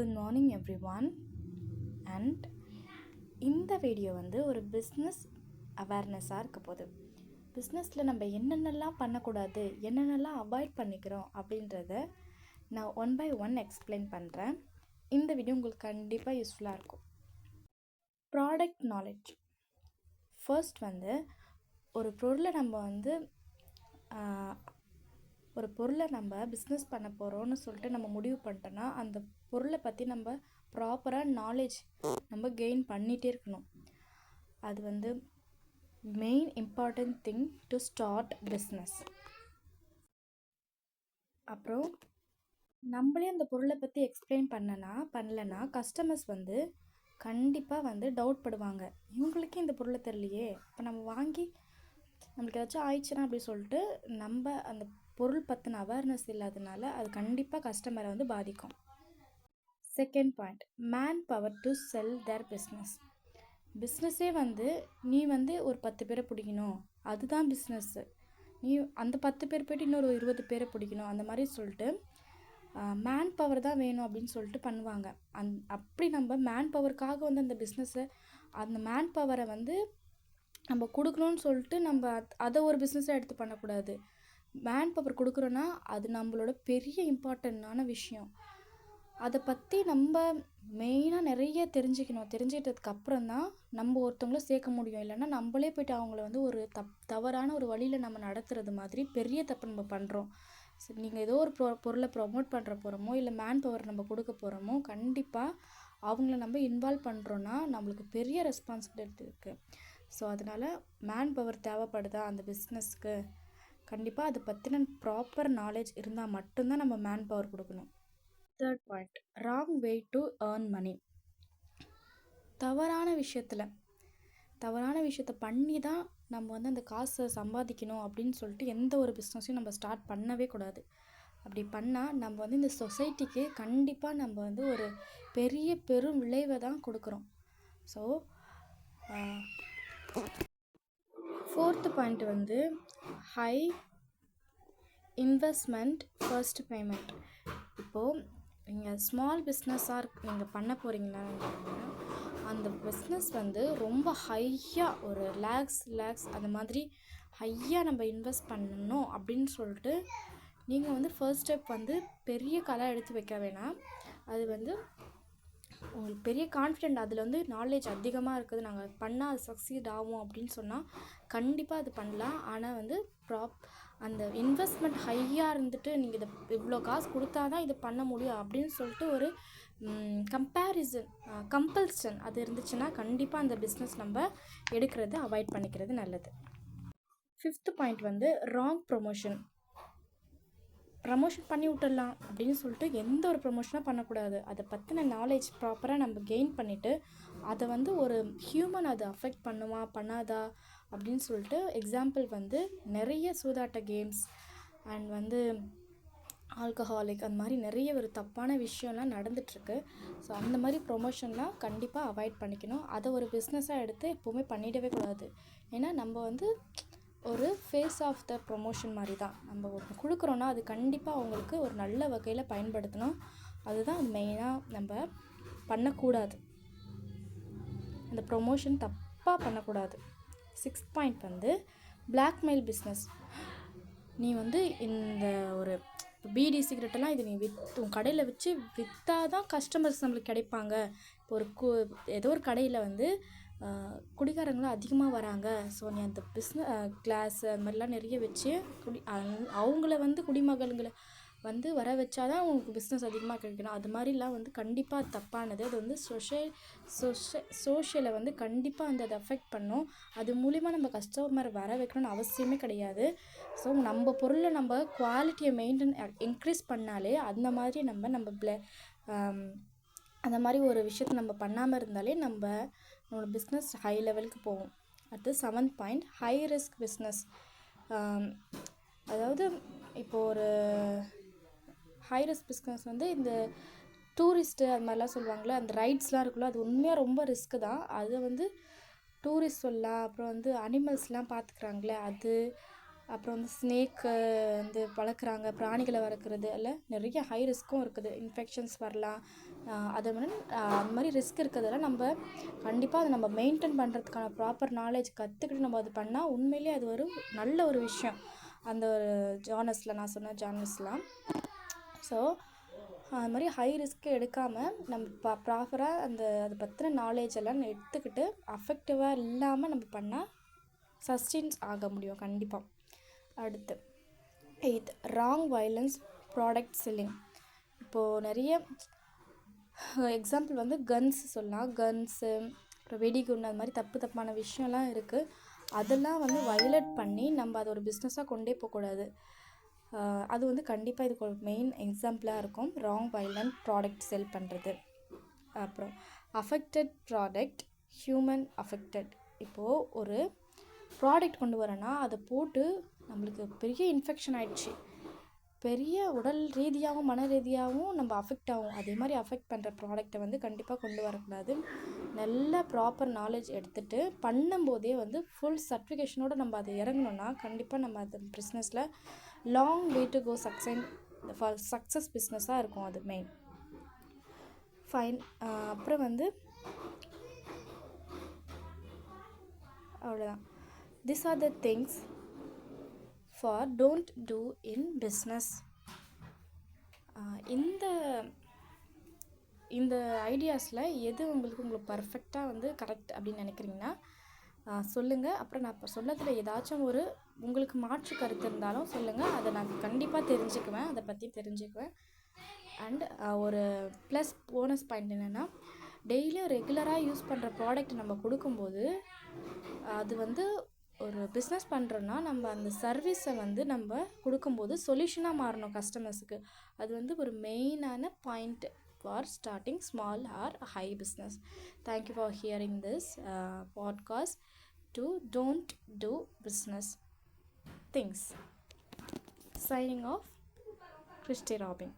Good morning everyone. And இந்த video வந்து ஒரு பிஸ்னஸ் அவேர்னஸாக இருக்க போகுது. பிஸ்னஸில் நம்ம என்னென்னலாம் பண்ணக்கூடாது, என்னென்னலாம் அவாய்ட் பண்ணிக்கிறோம் அப்படின்றத நான் ஒன் பை ஒன் எக்ஸ்பிளைன் பண்ணுறேன். இந்த வீடியோ உங்களுக்கு கண்டிப்பாக யூஸ்ஃபுல்லாக இருக்கும். Product knowledge. ஃபர்ஸ்ட் வந்து ஒரு பொருளை நம்ம பிஸ்னஸ் பண்ண போகிறோன்னு சொல்லிட்டு நம்ம முடிவு பண்ணிட்டோன்னா அந்த பொருளை பற்றி நம்ம ப்ராப்பராக நாலேஜ் நம்ம கெயின் பண்ணிகிட்டே இருக்கணும். அது வந்து main important thing to start business. அப்புறம் நம்மளே அந்த பொருளை பற்றி எக்ஸ்பிளைன் பண்ணலைன்னா கஸ்டமர்ஸ் வந்து கண்டிப்பாக டவுட் படுவாங்க. இவங்களுக்கே இந்த பொருளை தெரியலையே, இப்போ நம்ம வாங்கி நம்மளுக்கு ஏதாச்சும் ஆயிடுச்சுன்னா அப்படி சொல்லிட்டு நம்ம அந்த பொருள் பற்றின அவேர்னஸ் இல்லாதனால அது கண்டிப்பாக கஸ்டமரை பாதிக்கும். Second point, man power to sell their business. பிஸ்னஸே நீ ஒரு 10 பேரை பிடிக்கணும், அதுதான் பிஸ்னஸ்ஸு. நீ அந்த 10 பேர் போய்ட்டு இன்னொரு 20 பேரை பிடிக்கணும், அந்த மாதிரி சொல்லிட்டு மேன் பவர் தான் வேணும் அப்படின்னு சொல்லிட்டு பண்ணுவாங்க. அப்படி நம்ம மேன் பவருக்காக அந்த பிஸ்னஸை அந்த மேன் பவரை நம்ம கொடுக்கணும்னு சொல்லிட்டு நம்ம அதை ஒரு பிஸ்னஸாக எடுத்து பண்ணக்கூடாது. மேன் பவர் கொடுக்குறோன்னா அது நம்மளோட பெரிய இம்பார்ட்டண்ட்டான விஷயம். அதை பற்றி நம்ம மெயினாக நிறைய தெரிஞ்சுக்கிட்டதுக்கப்புறம் தான் நம்ம ஒருத்தவங்கள சேர்க்க முடியும். இல்லைன்னா நம்மளே போய்ட்டு அவங்கள ஒரு தவறான ஒரு வழியில் நம்ம நடத்துறது மாதிரி பெரிய தப்பு நம்ம பண்ணுறோம். சரி, நீங்கள் ஏதோ ஒரு பொருளை ப்ரொமோட் பண்ணுற போகிறோமோ இல்லை மேன் பவர் நம்ம கொடுக்க போகிறோமோ, கண்டிப்பாக அவங்கள நம்ம இன்வால்வ் பண்ணுறோன்னா நம்மளுக்கு பெரிய ரெஸ்பான்சிபிலிட்டி இருக்குது. ஸோ அதனால் மேன் பவர் தேவைப்படுதா அந்த பிஸ்னஸ்க்கு, கண்டிப்பாக அதை பற்றின ப்ராப்பர் நாலேஜ் இருந்தால் மட்டும்தான் நம்ம மேன் பவர் கொடுக்கணும். Third point, wrong way to earn money. தவறான விஷயத்தை பண்ணி தான் நம்ம அந்த காசை சம்பாதிக்கணும் அப்படின்னு சொல்லிட்டு எந்த ஒரு பிஸ்னஸையும் நம்ம ஸ்டார்ட் பண்ணவே கூடாது. அப்படி பண்ணால் நம்ம இந்த சொசைட்டிக்கு கண்டிப்பாக நம்ம ஒரு பெரும் விளைவை தான் கொடுக்குறோம். So fourth point high investment first payment. இப்போது நீங்கள் ஸ்மால் பிஸ்னஸாக நீங்கள் பண்ண போகிறீங்கன்னா அந்த பிஸ்னஸ் ரொம்ப ஹையாக ஒரு லேக்ஸ் அந்த மாதிரி ஹையாக நம்ம இன்வெஸ்ட் பண்ணணும் அப்படின்னு சொல்லிட்டு நீங்கள் ஃபர்ஸ்ட் ஸ்டெப் பெரிய கடை எடுத்து வைக்க வேணாம். அது உங்களுக்கு பெரிய கான்ஃபிடென்ட், அதில் நாலேஜ் அதிகமாக இருக்குது, நாங்கள் பண்ணால் அது சக்சீட் ஆகும் அப்படின்னு சொன்னால் கண்டிப்பாக அது பண்ணலாம். ஆனால் அந்த இன்வெஸ்ட்மெண்ட் ஹையாக இருந்துட்டு நீங்கள் இதை இவ்வளோ காசு கொடுத்தா தான் இது பண்ண முடியும் அப்படின்னு சொல்லிட்டு ஒரு கம்பல்ஷன் அது இருந்துச்சுன்னா கண்டிப்பாக அந்த பிஸ்னஸ் நம்ம எடுக்கிறது அவாய்ட் பண்ணிக்கிறது நல்லது. ஃபிஃப்த் பாயிண்ட் ராங் ப்ரொமோஷன் பண்ணி விட்டுடலாம் அப்படின்னு சொல்லிட்டு எந்த ஒரு ப்ரொமோஷனாக பண்ணக்கூடாது. அதை பற்றின நாலேஜ் ப்ராப்பராக நம்ம கெயின் பண்ணிவிட்டு அதை ஒரு ஹியூமன் அதை அஃபெக்ட் பண்ணாதா அப்படின்னு சொல்லிட்டு எக்ஸாம்பிள் நிறைய சூதாட்ட கேம்ஸ் அண்ட் ஆல்கஹாலிக் அந்த மாதிரி நிறைய ஒரு தப்பான விஷயம்லாம் நடந்துகிட்ருக்கு. ஸோ அந்த மாதிரி ப்ரொமோஷன்லாம் கண்டிப்பாக அவாய்ட் பண்ணிக்கணும். அதை ஒரு பிஸ்னஸாக எடுத்து எப்போவுமே பண்ணிடவே கூடாது. ஏன்னா நம்ம ஒரு ஃபேஸ் ஆஃப் த ப்ரொமோஷன் மாதிரி தான். நம்ம ஒன்று கொடுக்குறோன்னா அது கண்டிப்பாக அவங்களுக்கு ஒரு நல்ல வகையில் பயன்படுத்தணும். அதுதான் அது மெயினாக நம்ம பண்ணக்கூடாது. அந்த ப்ரொமோஷன் தப்பாக பண்ணக்கூடாது. Sixth point blackmail business. நீ இந்த ஒரு பீடி சிகரெட்டெல்லாம் இது நீ உன் கடையில் வச்சு விற்றா தான் கஸ்டமர்ஸ் நம்மளுக்கு கிடைப்பாங்க. இப்போ ஏதோ ஒரு கடையில் குடிகாரங்களும் அதிகமாக வராங்க, ஸோ நீ அந்த கிளாஸ் அது மாதிரிலாம் நிறைய வச்சு அவங்கள குடிமகன்களை வர வச்சாதான் உங்களுக்கு பிஸ்னஸ் அதிகமாக கிடைக்கணும். அது மாதிரிலாம் கண்டிப்பாக தப்பானது. அது சோஷியலை கண்டிப்பாக அதை அஃபெக்ட் பண்ணும். அது மூலிமா நம்ம கஸ்டமர் வர வைக்கணும்னு அவசியமே கிடையாது. ஸோ நம்ம பொருளை நம்ம குவாலிட்டியை இன்க்ரீஸ் பண்ணாலே அந்த மாதிரி அந்த மாதிரி ஒரு விஷயத்தை நம்ம பண்ணாமல் இருந்தாலே நம்மளோட பிஸ்னஸ் ஹை லெவலுக்கு போகும். அடுத்து 7th point, high risk business. அதாவது இப்போது ஒரு ஹை ரிஸ்க் பிஸ்னஸ் இந்த டூரிஸ்ட்டு அது மாதிரிலாம் சொல்லுவாங்களே, அந்த ரைட்ஸ்லாம் இருக்குல்ல, அது உண்மையாக ரொம்ப ரிஸ்க்கு தான். அது டூரிஸ்ட் சொல்லலாம். அப்புறம் அனிமல்ஸ்லாம் பார்த்துக்குறாங்களே அது, அப்புறம் ஸ்னேக்கு வளர்க்குறாங்க, பிராணிகளை வளர்க்குறது, அதில் நிறைய ஹை ரிஸ்க்கும் இருக்குது. இன்ஃபெக்ஷன்ஸ் வரலாம், அதை வந்து அந்த மாதிரி ரிஸ்க் இருக்கிறதெல்லாம் நம்ம கண்டிப்பாக அதை நம்ம மெயின்டைன் பண்ணுறதுக்கான ப்ராப்பர் நாலேஜ் கற்றுக்கிட்டு நம்ம அது பண்ணால் உண்மையிலே அது ஒரு நல்ல ஒரு விஷயம். அந்த ஒரு ஜானர்ஸில் நான் சொன்ன ஜானர்ஸ்லாம். ஸோ அது மாதிரி ஹை ரிஸ்க் எடுக்காமல் நம்ம ப்ராப்பராக அதை பற்றின நாலேஜ் எல்லாம் எடுத்துக்கிட்டு அஃபெக்டிவாக இல்லாமல் நம்ம பண்ணால் சஸ்டெயின்ஸ் ஆக முடியும் கண்டிப்பாக. அடுத்து 8th wrong violence product selling. இப்போது நிறைய எக்ஸாம்பிள் வந்து கன்ஸ் சொல்லலாம். கன்ஸு, அப்புறம் வெடிகுண்டு, அது மாதிரி தப்பான விஷயம்லாம் இருக்குது. அதெல்லாம் வந்து வயலேட் பண்ணி நம்ம அதை ஒரு பிஸ்னஸாக கொண்டே போகக்கூடாது. அது வந்து கண்டிப்பாக இதுக்கு ஒரு மெயின் எக்ஸாம்பிளாக இருக்கும், ராங் வயலண்ட் ப்ராடக்ட் செல் பண்ணுறது. அப்புறம் அஃபெக்டட் ப்ராடக்ட், ஹியூமன் அஃபெக்டட். இப்போது ஒரு ப்ராடக்ட் கொண்டு வரேன்னா அதை போட்டு நம்மளுக்கு பெரிய இன்ஃபெக்ஷன் ஆகிடுச்சு, பெரிய உடல் ரீதியாகவும் மன ரீதியாகவும் நம்ம அஃபெக்ட் ஆகும். அதே மாதிரி அஃபெக்ட் பண்ணுற ப்ராடக்டை வந்து கண்டிப்பாக கொண்டு வரக்கூடாது. நல்ல ப்ராப்பர் நாலேஜ் எடுத்துகிட்டு பண்ணும்போதே வந்து ஃபுல் சர்டிஃபிகேஷனோடு நம்ம அதை இறங்கணுன்னா கண்டிப்பாக நம்ம அந்த பிஸ்னஸில் long way to go success பிஸ்னஸாக இருக்கும். அது மெயின் ஃபைன். அப்புறம் வந்து அவ்வளோதான். This are the things for don't do in business. இந்த ஐடியாஸில் எது உங்களுக்கு பர்ஃபெக்டாக வந்து கரெக்ட் அப்படின்னு நினைக்கிறீங்கன்னா சொல்லுங்கள். அப்புறம் நான் இப்போ சொன்னதில் ஏதாச்சும் ஒரு உங்களுக்கு மாற்று கருத்து இருந்தாலும் சொல்லுங்கள், அதை நான் கண்டிப்பாக தெரிஞ்சுக்குவேன், அதை பற்றி தெரிஞ்சுக்குவேன். அண்ட் ஒரு ப்ளஸ் போனஸ் பாயிண்ட் என்னென்னா, டெய்லியும் ரெகுலராக யூஸ் பண்ணுற ப்ராடக்ட் நம்ம கொடுக்கும்போது அது வந்து ஒரு பிஸ்னஸ் பண்ணுறோன்னா நம்ம அந்த சர்வீஸை வந்து நம்ம கொடுக்கும்போது சொல்யூஷனாக மாறணும் கஸ்டமர்ஸுக்கு. அது வந்து ஒரு மெயினான point for starting small or high business. Thank you for hearing this podcast to don't do business things. Signing off, Christy Robin.